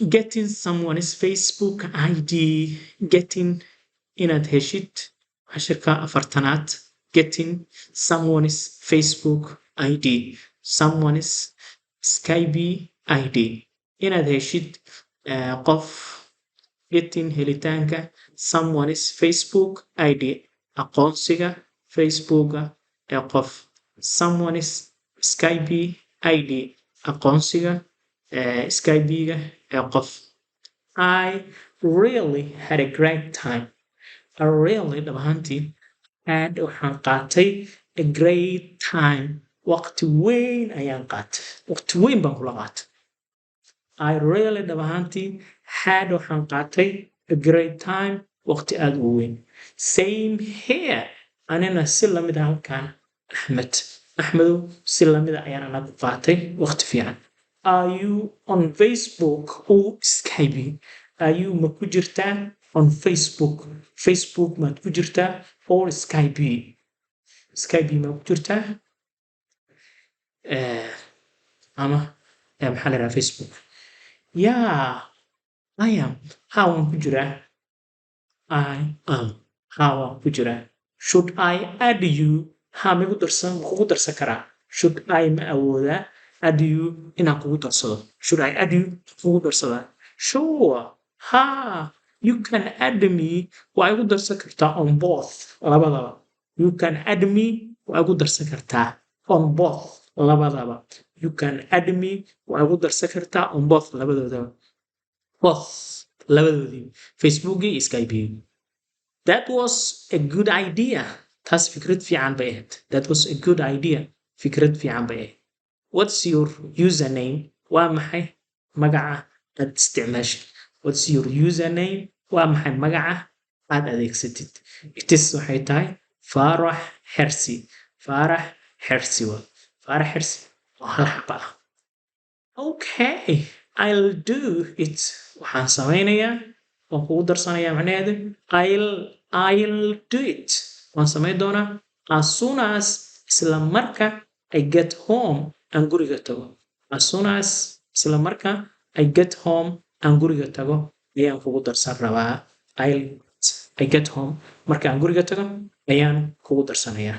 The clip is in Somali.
getting someone's Facebook ID, getting inaad heshid cashirka afartanaad, getting someone's Facebook ID, someone's Skype ID, inaad heshid qof, getting helitaanka someone's Facebook ID, aqoonsiga Facebooka qof, someone's Skype ID, aqoonsiga Skype-ga qof. I really had a great time. I really dhab ahaantii aad waxaan qaatay a great time. Waqti weyn ayaan qaatay. Waqti weyn baan kula qaatay. I really dhab ahaantii had waxaan qaatay a great time. Waqti aad u weyn. Same here. Anina si lamid ah halkaan Axmedow si lamid ah ayaan anagu qaatay waqti fiican. Are you on Facebook or Skype? Are you ma ku jirtaa on Facebook? Facebook ma ku jirtaa or Skype? Skype ma ku jirtaa? Ama maxaa la yiraahdaa Facebook? Yeah, I am. How aan ku jiraa? I am. How aan ku jiraa? Should I add you? Ha ma kugu darsan karaa? Should I ma awoodaa? Add you inaan kugu darsado. Should I add you kugu darsadaa? Sure. Ha, you can add me. Waa igu darsan kartaa on both labadaba. You can add me. Waa igu darsan kartaa on both labadaba. You can add me. Waa igu darsan kartaa on both labadoodaba. Both labadoodii. Facebook iyo Skype. That was a good idea. Taas fikrad fiican bay ahayd. That was a good idea. Fikrad fiican bay ahayd. What's your username? Waa maxay magaca aad isticmaashid? What's your username? Waa maxay magaca aad adeegsatid? It is waxay tahay Faarax Xersi. Faarax Xersi waa. Faarax Xersi waa hal xaba ah. Okay, I'll do it. Waxaan sameynayaa, waan kugu darsanayaa macnaheedu. I'll do it. Waan sameyn doonaa as soon as isla marka I get home aan guriga tago. As soon as isla marka I get home aan guriga tago ayaan kugu darsan rabaa. I get home marka aan guriga tago ayaan kugu darsanayaa.